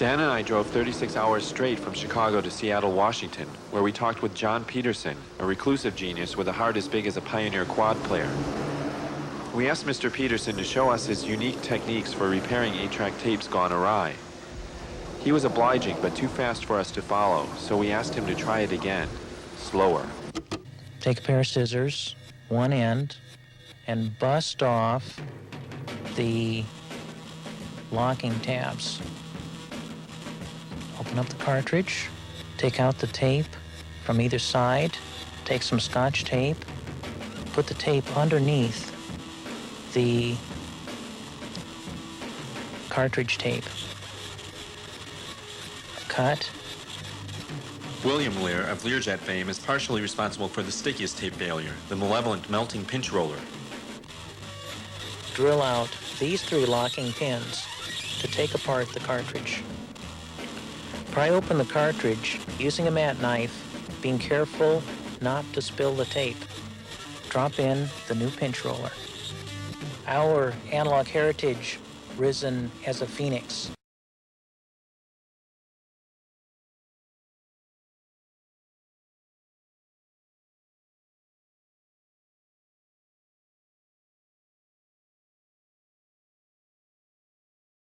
Dan and I drove 36 hours straight from Chicago to Seattle, Washington, where we talked with John Peterson, a reclusive genius with a heart as big as a Pioneer quad player. We asked Mr. Peterson to show us his unique techniques for repairing 8-track tapes gone awry. He was obliging, but too fast for us to follow, so we asked him to try it again, slower. Take a pair of scissors, one end, and bust off the locking tabs. Open up the cartridge, take out the tape from either side, take some Scotch tape, put the tape underneath the cartridge tape. Cut. William Lear of Learjet fame is partially responsible for the stickiest tape failure, the malevolent melting pinch roller. Drill out these 3 locking pins to take apart the cartridge. Pry open the cartridge using a mat knife, being careful not to spill the tape. Drop in the new pinch roller. Our analog heritage risen as a phoenix.